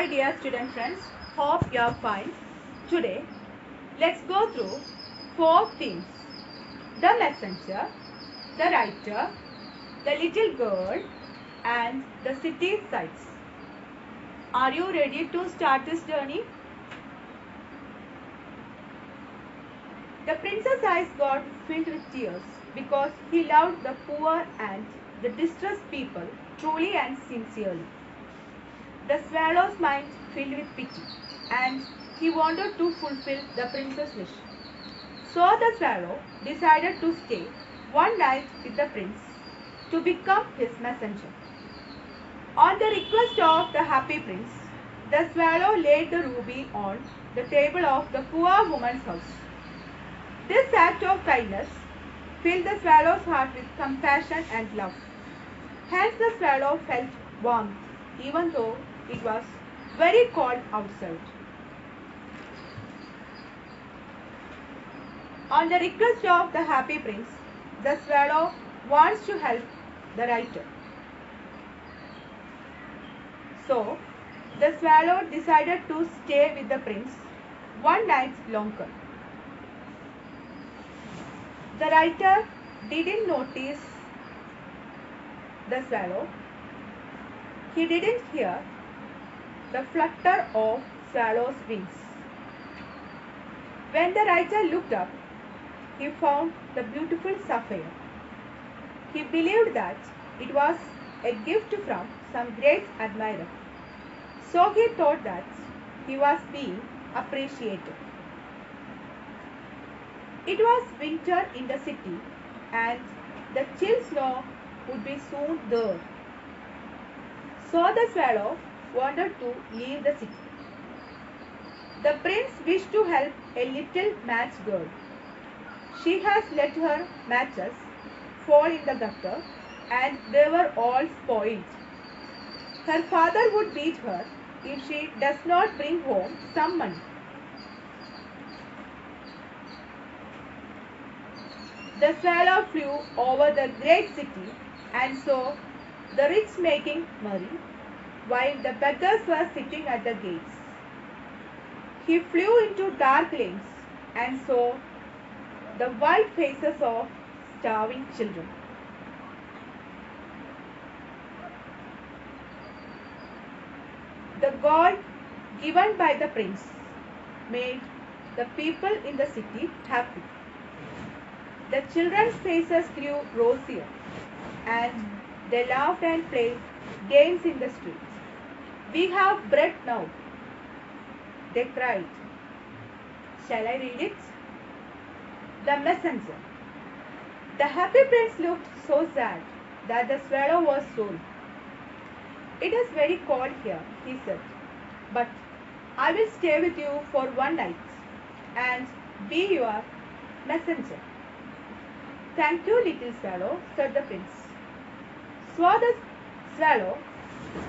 my dear student friends, hope you are fine. Today, let's go through 4 themes. The messenger, the writer, the little girl and the city sights. Are you ready to start this journey? The prince's eyes got filled with tears because he loved the poor and the distressed people truly and sincerely. The swallow's mind filled with pity, and he wanted to fulfill the prince's wish. So the swallow decided to stay one night with the prince to become his messenger. On the request of the happy prince, the swallow laid the ruby on the table of the poor woman's house. This act of kindness filled the swallow's heart with compassion and love. Hence the swallow felt warmth even though it was very cold outside. On the request of the happy prince, the swallow wants to help the writer. So, the swallow decided to stay with the prince one night longer. The writer didn't notice the swallow. He didn't hear the flutter of swallow's wings. When the writer looked up, he found the beautiful sapphire. He believed that it was a gift from some great admirer. So he thought that he was being appreciated. It was winter in the city and the chill snow would be soon there. So the swallow wanted to leave the city. The prince wished to help a little match girl. She has let her matches fall in the gutter and they were all spoiled. Her father would beat her if she does not bring home some money. The swallow flew over the great city and saw the rich making merry, while the beggars were sitting at the gates. He flew into dark lanes and saw the white faces of starving children. The gold given by the prince made the people in the city happy. The children's faces grew rosier and they laughed and played games in the streets. We have bread now, they cried. Shall I read it? The messenger. The happy prince looked so sad that the swallow was sold. It is very cold here, he said, but I will stay with you for one night and be your messenger. Thank you, little swallow, said the prince. So the swallow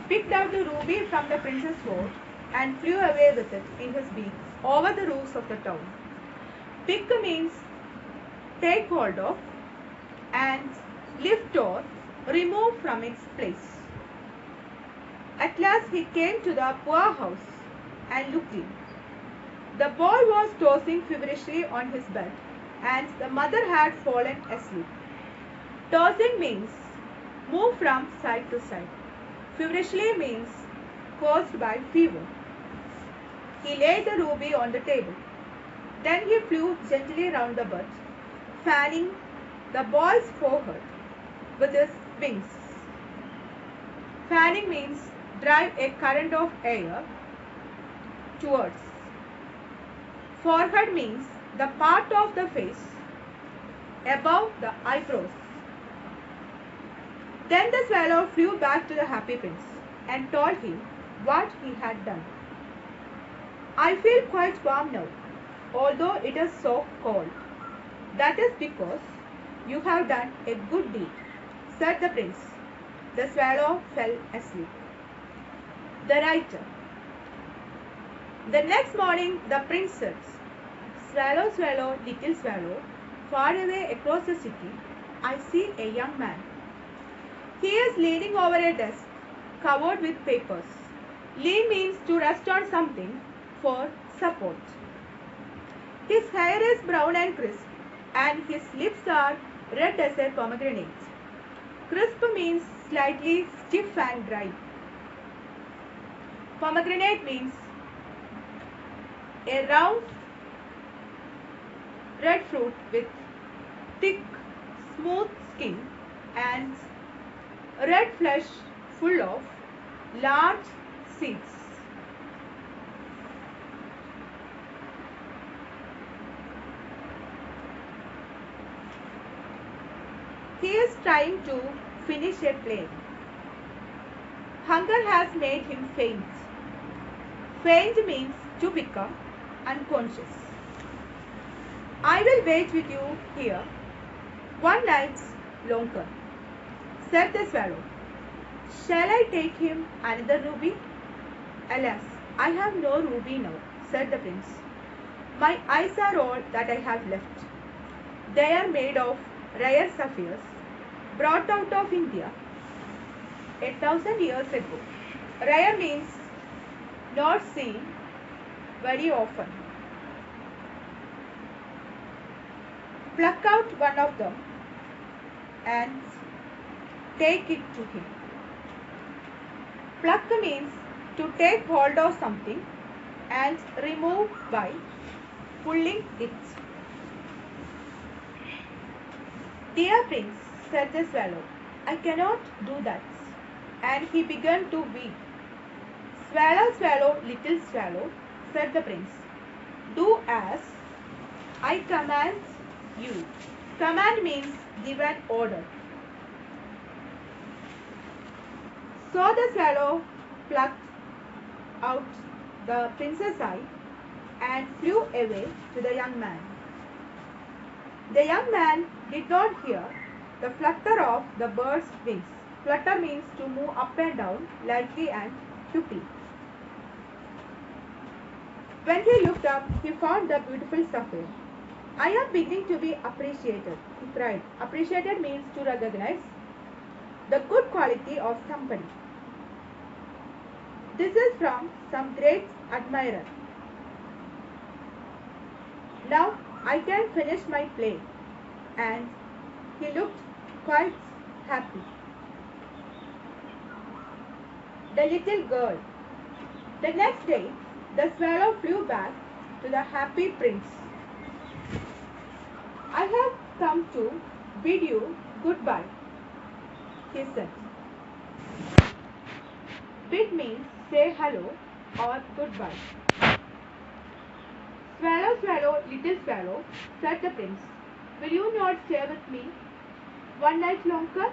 picked out the ruby from the prince's sword and flew away with it in his beak over the roofs of the town. Pick means take hold of and lift or remove from its place. At last he came to the poor house and looked in. The boy was tossing feverishly on his bed and the mother had fallen asleep. Tossing means move from side to side. Feverishly means caused by fever. He laid the ruby on the table. Then he flew gently round the bed, fanning the boy's forehead with his wings. Fanning means drive a current of air towards. Forehead means the part of the face above the eyebrows. Then the swallow flew back to the happy prince and told him what he had done. I feel quite warm now, although it is so cold. That is because you have done a good deed, said the prince. The swallow fell asleep. The writer. The next morning the prince said, Swallow, swallow, little swallow, far away across the city, I see a young man. He is leaning over a desk covered with papers. Lean means to rest on something for support. His hair is brown and crisp, and his lips are red as a pomegranate. Crisp means slightly stiff and dry. Pomegranate means a round red fruit with thick, smooth skin and red flesh full of large seeds. He is trying to finish a play. Hunger has made him faint. Faint means to become unconscious. I will wait with you here one night longer, said the swallow. Shall I take him another ruby? Alas, I have no ruby now, said the prince. My eyes are all that I have left. They are made of rare sapphires, brought out of India 8,000 years ago. Rare means not seen very often. Pluck out one of them and take it to him. Pluck means to take hold of something and remove by pulling it. Dear prince, said the swallow, I cannot do that. And he began to weep. Swallow, swallow, little swallow, said the prince. Do as I command you. Command means give an order. So the swallow plucked out the prince's eye and flew away to the young man. The young man did not hear the flutter of the bird's wings. Flutter means to move up and down lightly and quickly. When he looked up, he found the beautiful sapphire. I am beginning to be appreciated, he cried. Appreciated means to recognize the good quality of somebody. This is from some great admirer. Now I can finish my play. And he looked quite happy. The little girl. The next day, the swallow flew back to the happy prince. I have come to bid you goodbye, he said. Bid means say hello or goodbye. Swallow, swallow, little swallow, said the prince. Will you not stay with me one night longer?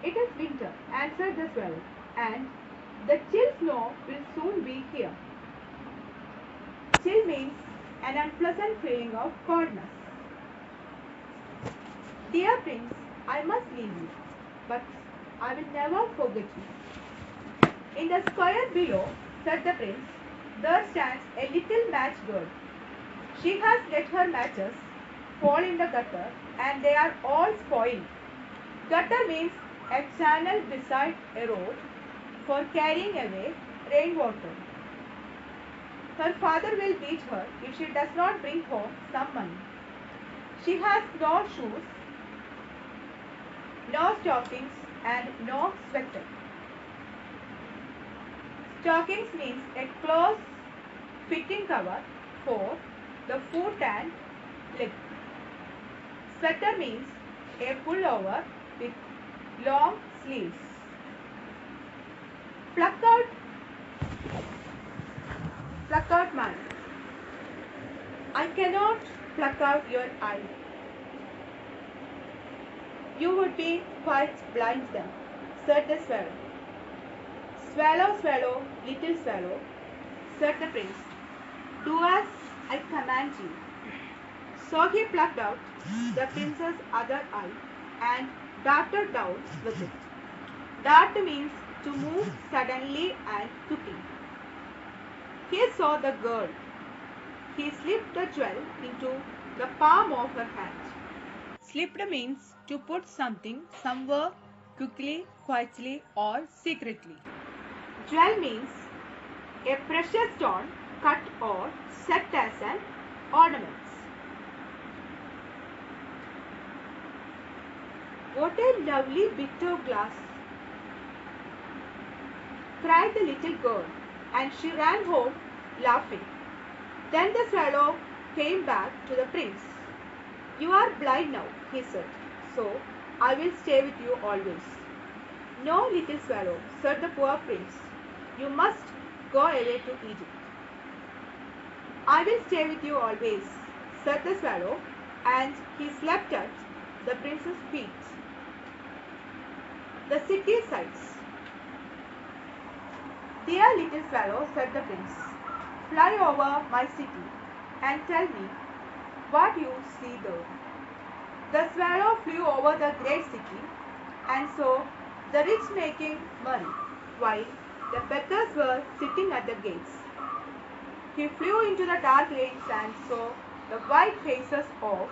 It is winter, answered the swallow, and the chill snow will soon be here. Chill means an unpleasant feeling of coldness. Dear prince, I must leave you, but I will never forget you. In the square below, said the prince, there stands a little match girl. She has let her matches fall in the gutter and they are all spoiled. Gutter means a channel beside a road for carrying away rainwater. Her father will beat her if she does not bring home some money. She has no shoes, no stockings and no sweater. Stockings means a close fitting cover for the foot and leg. Sweater means a pullover with long sleeves. Pluck out mine. I cannot pluck out your eye. You would be quite blind then, said the swallow. Swallow, swallow, little swallow, said the prince. Do as I command you. So he plucked out the prince's other eye and darted down with it. Dart means to move suddenly and quickly. He saw the girl. He slipped the jewel into the palm of her hand. Slipped means to put something somewhere quickly, quietly or secretly. Jewel means a precious stone cut or set as an ornament. What a lovely bit of glass, cried the little girl, and she ran home laughing. Then the swallow came back to the prince. You are blind now, he said, so I will stay with you always. No, little swallow, said the poor prince. You must go away to Egypt. I will stay with you always, said the swallow, and he slept at the prince's feet. The city sights. Dear little swallow, said the prince, fly over my city and tell me what you see there. The swallow flew over the great city and saw the rich making merry, while the beggars were sitting at the gates. He flew into the dark lanes and saw the white faces of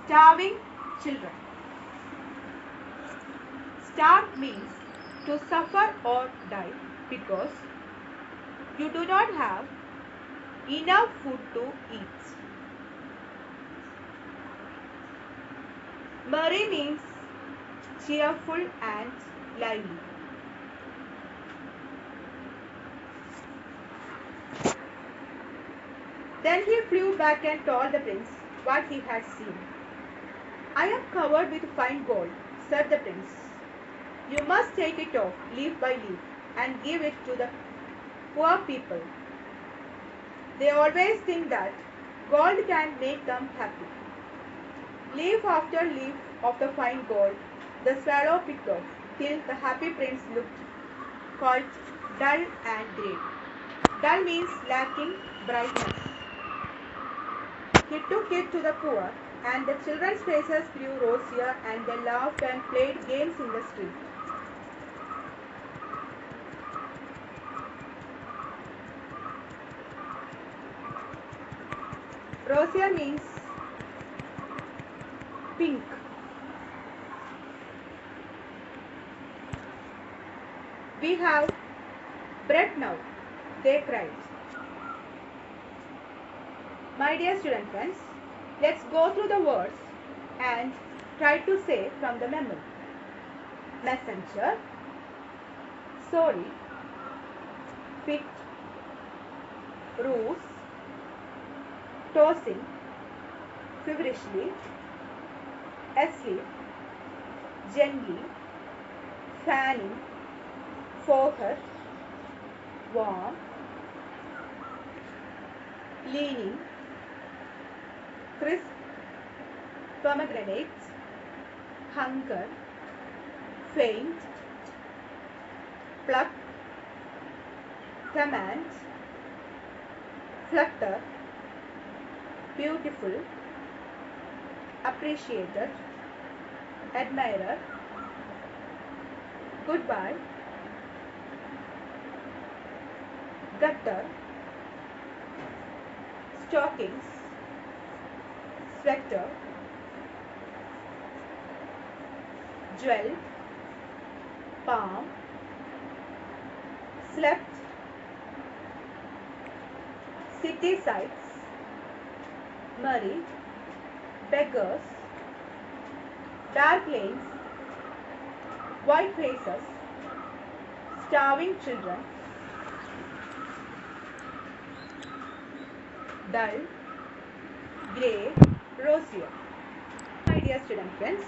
starving children. Starve means to suffer or die because you do not have enough food to eat. Merry means cheerful and lively. Then he flew back and told the prince what he had seen. I am covered with fine gold, said the prince. You must take it off leaf by leaf and give it to the poor people. They always think that gold can make them happy. Leaf after leaf of the fine gold the swallow picked off till the happy prince looked quite dull and grey. Dull means lacking brightness. He took it to the poor, and the children's faces grew rosier and they laughed and played games in the street. Rosier means pink. We have bread now, they cried. My dear student friends, let's go through the words and try to say from the memory. Messenger, sorry, fit, ruse, tossing, feverishly, asleep, gently, fanning, forehead, warm, leaning, crisp, pomegranates, hunger, faint, pluck, command, flutter, beautiful, appreciated, admirer, goodbye, gutter, stockings, sweater, jewel, palm, slept, city sights, murray, beggars, dark lanes, white faces, starving children, dull, grey, rosier. My dear student friends,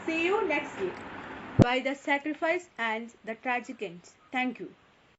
see you next week by the sacrifice and the tragic ends. Thank you.